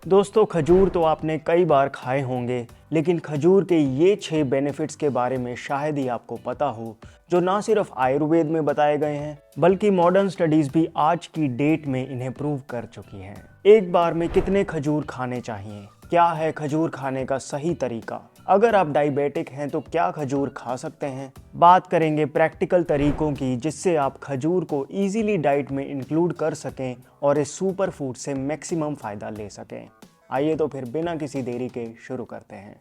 दोस्तों, खजूर तो आपने कई बार खाए होंगे, लेकिन खजूर के ये 6 बेनिफिट्स के बारे में शायद ही आपको पता हो, जो ना सिर्फ आयुर्वेद में बताए गए हैं, बल्कि मॉडर्न स्टडीज भी आज की डेट में इन्हें प्रूव कर चुकी हैं। एक बार में कितने खजूर खाने चाहिए? क्या है खजूर खाने का सही तरीका? अगर आप डायबिटिक हैं तो क्या खजूर खा सकते हैं? बात करेंगे प्रैक्टिकल तरीकों की, जिससे आप खजूर को इजीली डाइट में इंक्लूड कर सकें और इस सुपर फूड से मैक्सिमम फायदा ले सकें। आइए तो फिर बिना किसी देरी के शुरू करते हैं।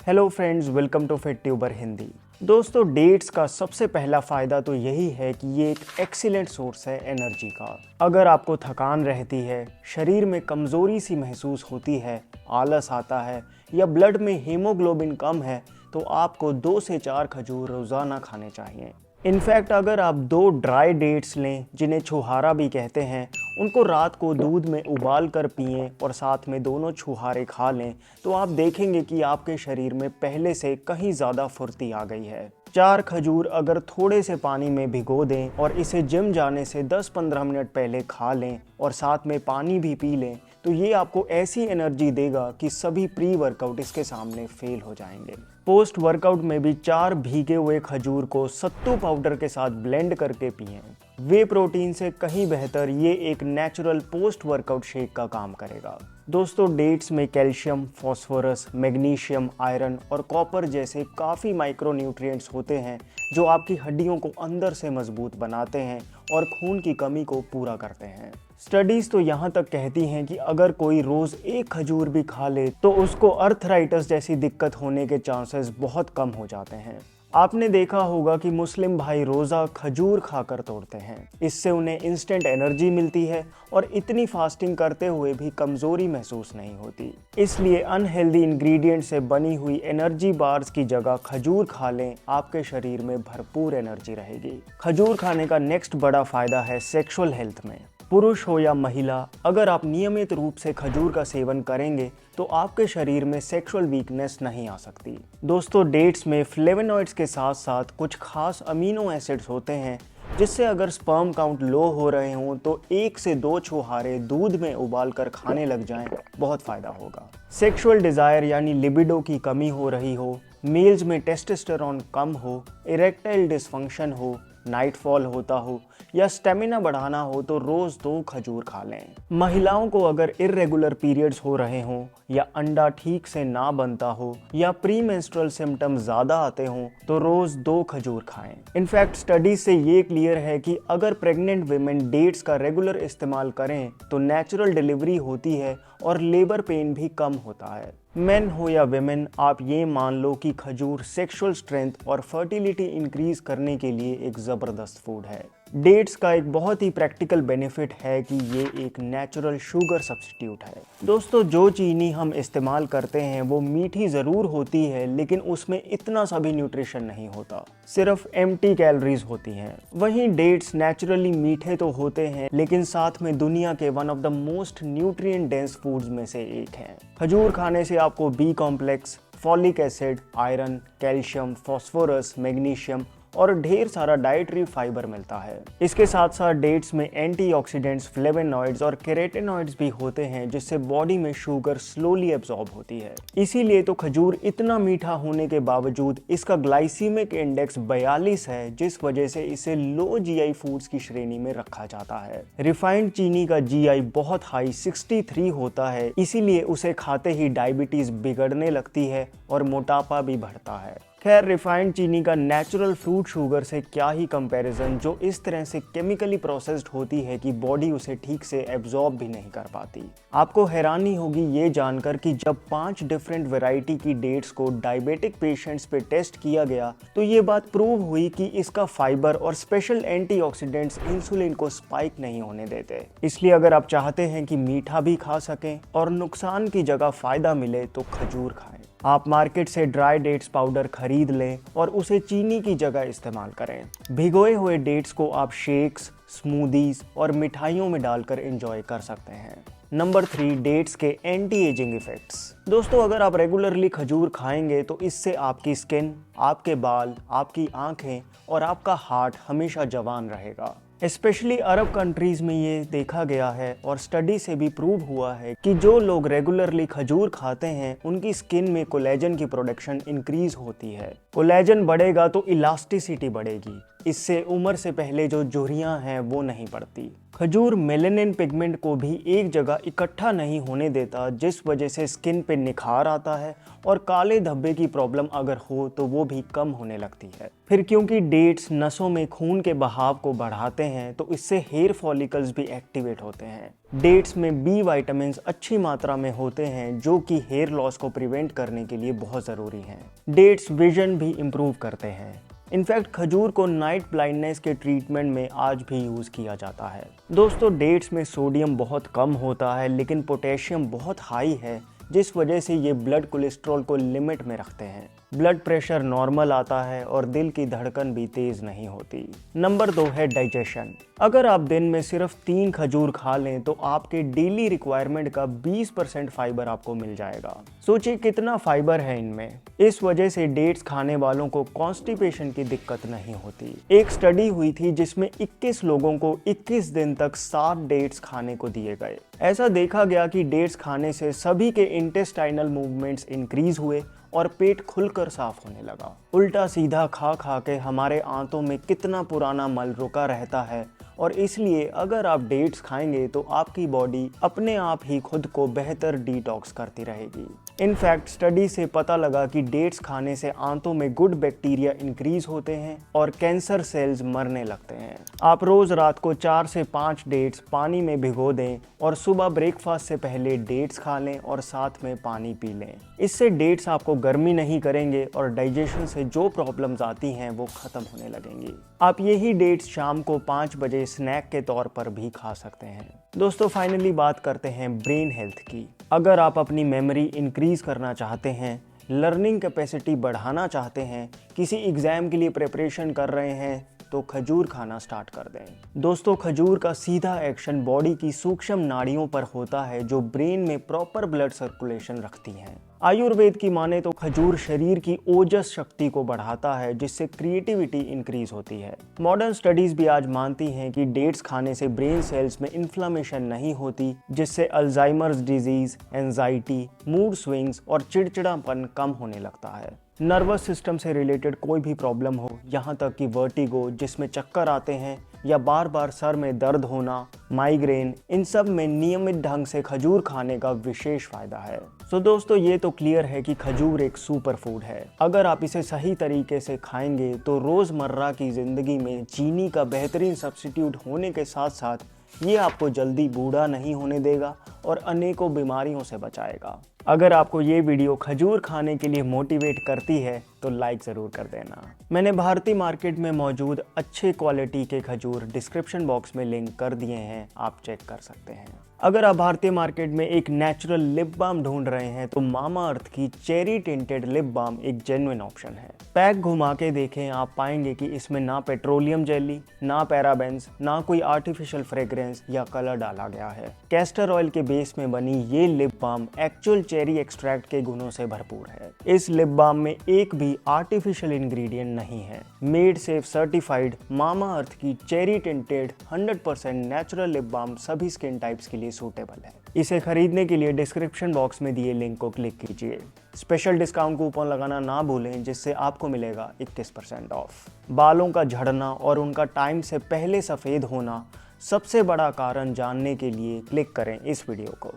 Hello friends, welcome to Fit Tuber Hindi. दोस्तों, डेट्स का सबसे पहला फ़ायदा तो यही है कि ये एक एक्सीलेंट सोर्स है एनर्जी का। अगर आपको थकान रहती है, शरीर में कमज़ोरी सी महसूस होती है, आलस आता है या ब्लड में हीमोग्लोबिन कम है, तो आपको 2 से 4 खजूर रोज़ाना खाने चाहिए। इनफैक्ट अगर आप 2 ड्राई डेट्स लें, जिन्हें छुहारा भी कहते हैं, उनको रात को दूध में उबाल कर पिएं और साथ में दोनों छुहारे खा लें, तो आप देखेंगे कि आपके शरीर में पहले से कहीं ज़्यादा फुर्ती आ गई है। 4 खजूर अगर थोड़े से पानी में भिगो दें और इसे जिम जाने से 10-15 मिनट पहले खा लें और साथ में पानी भी पी लें, तो ये आपको ऐसी एनर्जी देगा कि सभी प्री वर्कआउट इसके सामने फेल हो जाएंगे। पोस्ट वर्कआउट में भी 4 भीगे हुए खजूर को सत्तू पाउडर के साथ ब्लेंड करके पिएं। वे प्रोटीन से कहीं बेहतर ये एक नेचुरल पोस्ट वर्कआउट शेक का काम करेगा। दोस्तों, डेट्स में कैल्शियम, फास्फोरस, मैग्नीशियम, आयरन और कॉपर जैसे काफ़ी माइक्रोन्यूट्रिएंट्स होते हैं, जो आपकी हड्डियों को अंदर से मजबूत बनाते हैं और खून की कमी को पूरा करते हैं। स्टडीज़ तो यहाँ तक कहती हैं कि अगर कोई रोज़ 1 खजूर भी खा ले तो उसको अर्थराइटिस जैसी दिक्कत होने के चांसेस बहुत कम हो जाते हैं। आपने देखा होगा कि मुस्लिम भाई रोज़ा खजूर खाकर तोड़ते हैं। इससे उन्हें इंस्टेंट एनर्जी मिलती है और इतनी फास्टिंग करते हुए भी कमज़ोरी महसूस नहीं होती। इसलिए अनहेल्दी इंग्रेडिएंट से बनी हुई एनर्जी बार्स की जगह खजूर खा लें, आपके शरीर में भरपूर एनर्जी रहेगी। खजूर खाने का नेक्स्ट बड़ा फ़ायदा है सेक्सुअल हेल्थ में। पुरुष हो या महिला, अगर आप नियमित रूप से खजूर का सेवन करेंगे तो आपके शरीर में सेक्सुअल वीकनेस नहीं आ सकती। दोस्तों, डेट्स में फ्लेवोनॉइड्स के साथ साथ कुछ खास अमीनो एसिड्स होते हैं, जिससे अगर स्पर्म काउंट लो हो रहे हों तो 1 से 2 छुहारे दूध में उबाल कर खाने लग जाएं, बहुत फ़ायदा होगा। सेक्सुअल डिज़ायर यानी लिबिडो की कमी हो रही हो, मेल्स में टेस्टोस्टेरोन कम हो, इरेक्टाइल डिसफंक्शन हो, नाइट फॉल होता हो या स्टेमिना बढ़ाना हो, तो रोज़ 2 खजूर खा लें। महिलाओं को अगर इर्रेगुलर पीरियड्स हो रहे हों या अंडा ठीक से ना बनता हो या प्री मेंस्ट्रुअल सिम्टम्स ज़्यादा आते हों, तो रोज़ 2 खजूर खाएं। इनफैक्ट स्टडीज से ये क्लियर है कि अगर प्रेग्नेंट विमेन डेट्स का रेगुलर इस्तेमाल करें तो नेचुरल डिलीवरी होती है और लेबर पेन भी कम होता है। मेन हो या विमेन, आप ये मान लो कि खजूर सेक्सुअल स्ट्रेंथ और फर्टिलिटी इंक्रीज करने के लिए एक ज़बरदस्त फूड है। डेट्स का एक बहुत ही प्रैक्टिकल बेनिफिट है कि ये एक नेचुरल शुगर सब्स्टिट्यूट है। दोस्तों, जो चीनी हम इस्तेमाल करते हैं वो मीठी ज़रूर होती है, लेकिन उसमें इतना सा भी न्यूट्रिशन नहीं होता, सिर्फ एम्प्टी कैलोरीज होती हैं। वहीं डेट्स नेचुरली मीठे तो होते हैं, लेकिन साथ में दुनिया के one of the most nutrient dense foods में से एक हैं। खजूर खाने से आपको B complex, folic acid, iron, calcium, phosphorus, magnesium और ढेर सारा डाइटरी फाइबर मिलता है। इसके साथ साथ डेट्स में एंटीऑक्सीडेंट्स, फ्लेवोनॉइड्स और केराटिनॉइड्स भी होते हैं, जिससे बॉडी में शुगर स्लोली एब्जॉर्ब होती है। इसीलिए तो खजूर इतना मीठा होने के बावजूद इसका ग्लाइसीमिक इंडेक्स 42 है, जिस वजह से इसे लो जीआई फूड्स की श्रेणी में रखा जाता है। रिफाइंड चीनी का जीआई बहुत हाई 63 होता है, इसीलिए उसे खाते ही डायबिटीज बिगड़ने लगती है और मोटापा भी बढ़ता है। खैर, रिफाइंड चीनी का नेचुरल फ्रूट शुगर से क्या ही कंपैरिजन, जो इस तरह से केमिकली प्रोसेस्ड होती है कि बॉडी उसे ठीक से एब्जॉर्ब भी नहीं कर पाती। आपको हैरानी होगी ये जानकर कि जब 5 डिफरेंट वैरायटी की डेट्स को डायबिटिक पेशेंट्स पे टेस्ट किया गया, तो ये बात प्रूव हुई कि इसका फाइबर और स्पेशल एंटीऑक्सीडेंट्स इंसुलिन को स्पाइक नहीं होने देते। इसलिए अगर आप चाहते हैं कि मीठा भी खा सकें और नुकसान की जगह फायदा मिले, तो खजूर खाएं। आप मार्केट से ड्राई डेट्स पाउडर खरीद लें और उसे चीनी की जगह इस्तेमाल करें। भिगोए हुए डेट्स को आप शेक्स, स्मूदीज और मिठाइयों में डालकर एंजॉय कर सकते हैं। नंबर 3, डेट्स के एंटी एजिंग इफेक्ट्स। दोस्तों अगर आप रेगुलरली खजूर खाएंगे तो इससे आपकी स्किन, आपके बाल, आपकी आंखें और आपका हार्ट हमेशा जवान रहेगा। स्पेशली अरब कंट्रीज में ये देखा गया है और स्टडी से भी प्रूव हुआ है कि जो लोग रेगुलरली खजूर खाते हैं उनकी स्किन में कोलेजन की प्रोडक्शन इंक्रीज होती है। कोलेजन बढ़ेगा तो इलास्टिसिटी बढ़ेगी, इससे उम्र से पहले जो झुर्रियां हैं वो नहीं पड़ती। खजूर मेलेनिन पिगमेंट को भी एक जगह इकट्ठा नहीं होने देता, जिस वजह से स्किन पे निखार आता है और काले धब्बे की प्रॉब्लम अगर हो तो वो भी कम होने लगती है। फिर क्योंकि डेट्स नसों में खून के बहाव को बढ़ाते हैं तो इससे हेयर फॉलिकल्स भी एक्टिवेट होते हैं। डेट्स में बी विटामिन अच्छी मात्रा में होते हैं जो कि हेयर लॉस को प्रिवेंट करने के लिए बहुत ज़रूरी हैं। डेट्स विजन भी इम्प्रूव करते हैं। इनफैक्ट खजूर को नाइट ब्लाइंडनेस के ट्रीटमेंट में आज भी यूज़ किया जाता है। दोस्तों डेट्स में सोडियम बहुत कम होता है लेकिन पोटेशियम बहुत हाई है, जिस वजह से ये ब्लड कोलेस्ट्रॉल को लिमिट में रखते हैं। ब्लड प्रेशर नॉर्मल आता है और दिल की धड़कन भी तेज नहीं होती। नंबर 2 है डाइजेशन। अगर आप दिन में सिर्फ 3 खजूर खा लें तो आपके डेली रिक्वायरमेंट का 20% फाइबर आपको मिल जाएगा। सोचिए कितना फाइबर है इनमें। इस वजह से डेट्स खाने वालों को कॉन्स्टिपेशन की दिक्कत नहीं होती। एक स्टडी हुई थी जिसमें 21 लोगों को 21 दिन तक 7 डेट्स खाने को दिए गए। ऐसा देखा गया कि डेट्स खाने से सभी के इंटेस्टाइनल मूवमेंट्स इंक्रीज हुए और पेट खुलकर साफ होने लगा। उल्टा सीधा खा खा के हमारे आंतों में कितना पुराना मल रुका रहता है और इसलिए अगर आप डेट्स खाएंगे तो आपकी बॉडी अपने आप ही खुद को बेहतर डिटॉक्स करती रहेगी। इनफैक्ट स्टडी से पता लगा कि डेट्स खाने से आंतों में गुड बैक्टीरिया इंक्रीज होते हैं और कैंसर सेल्स मरने लगते हैं। आप रोज रात को 4 से 5 डेट्स पानी में भिगो दें और सुबह ब्रेकफास्ट से पहले डेट्स खा लें और साथ में पानी पी लें। इससे डेट्स आपको गर्मी नहीं करेंगे और डाइजेशन से जो प्रॉब्लम्स आती हैं वो खत्म होने लगेंगी। आप यही डेट्स शाम को 5 बजे स्नैक के तौर पर भी खा सकते हैं। दोस्तों फाइनली बात करते हैं ब्रेन हेल्थ की। अगर आप अपनी मेमोरी इंक्रीज करना चाहते हैं, लर्निंग कैपेसिटी बढ़ाना चाहते हैं, किसी एग्जाम के लिए प्रिपरेशन कर रहे हैं तो खजूर खाना स्टार्ट कर दें। दोस्तों खजूर का सीधा एक्शन बॉडी की सूक्ष्म नाड़ियों पर होता है जो ब्रेन में प्रॉपर ब्लड सर्कुलेशन रखती हैं। आयुर्वेद की माने तो खजूर शरीर की ओजस शक्ति को बढ़ाता है जिससे क्रिएटिविटी इंक्रीज होती है। मॉडर्न स्टडीज भी आज मानती हैं कि डेट्स खाने से ब्रेन सेल्स में इन्फ्लेमेशन नहीं होती, जिससे Alzheimer's disease, anxiety, mood swings और चिड़चिड़ापन कम होने लगता है। नर्वस सिस्टम से रिलेटेड कोई भी प्रॉब्लम हो, यहाँ तक कि वर्टिगो जिसमें चक्कर आते हैं या बार बार सर में दर्द होना, माइग्रेन, इन सब में नियमित ढंग से खजूर खाने का विशेष फायदा है। सो दोस्तों ये तो क्लियर है कि खजूर एक सुपर फूड है। अगर आप इसे सही तरीके से खाएंगे तो रोज़मर्रा की ज़िंदगी में चीनी का बेहतरीन सब्स्टिट्यूट होने के साथ साथ ये आपको जल्दी बूढ़ा नहीं होने देगा और अनेकों बीमारियों से बचाएगा। अगर आपको ये वीडियो खजूर खाने के लिए मोटिवेट करती है तो लाइक ज़रूर कर देना। मैंने भारतीय मार्केट में मौजूद अच्छे क्वालिटी के खजूर डिस्क्रिप्शन बॉक्स में लिंक कर दिए हैं, आप चेक कर सकते हैं। अगर आप भारतीय मार्केट में एक नेचुरल लिप बाम ढूंढ रहे हैं तो मामा अर्थ की चेरी टिंटेड लिप बाम एक जेन्युइन ऑप्शन है। पैक घुमा के देखें, आप पाएंगे कि इसमें ना पेट्रोलियम जेली, ना पैराबेंस, ना कोई आर्टिफिशियल फ्रेग्रेंस या कलर डाला गया है। कैस्टर ऑयल के बेस में बनी ये lip balm actual cherry extract के गुणों से भरपूर है। इस लिप बाम में एक भी आर्टिफिशियल इंग्रेडिएंट नहीं है। Made safe certified Mamaearth की cherry tinted 100% natural lip balm सभी स्किन टाइप्स के लिए सूटेबल है। इसे खरीदने के लिए डिस्क्रिप्शन बॉक्स में दिए लिंक को क्लिक कीजिए। स्पेशल डिस्काउंट कूपन लगाना ना भूलें जिससे आपको मिलेगा 21% ऑफ। बालों का झड़ना और उनका टाइम से पहले सफ़ेद होना सबसे बड़ा कारण जानने के लिए क्लिक करें इस वीडियो को।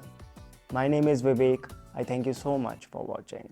My name is Vivek. I thank you so much for watching.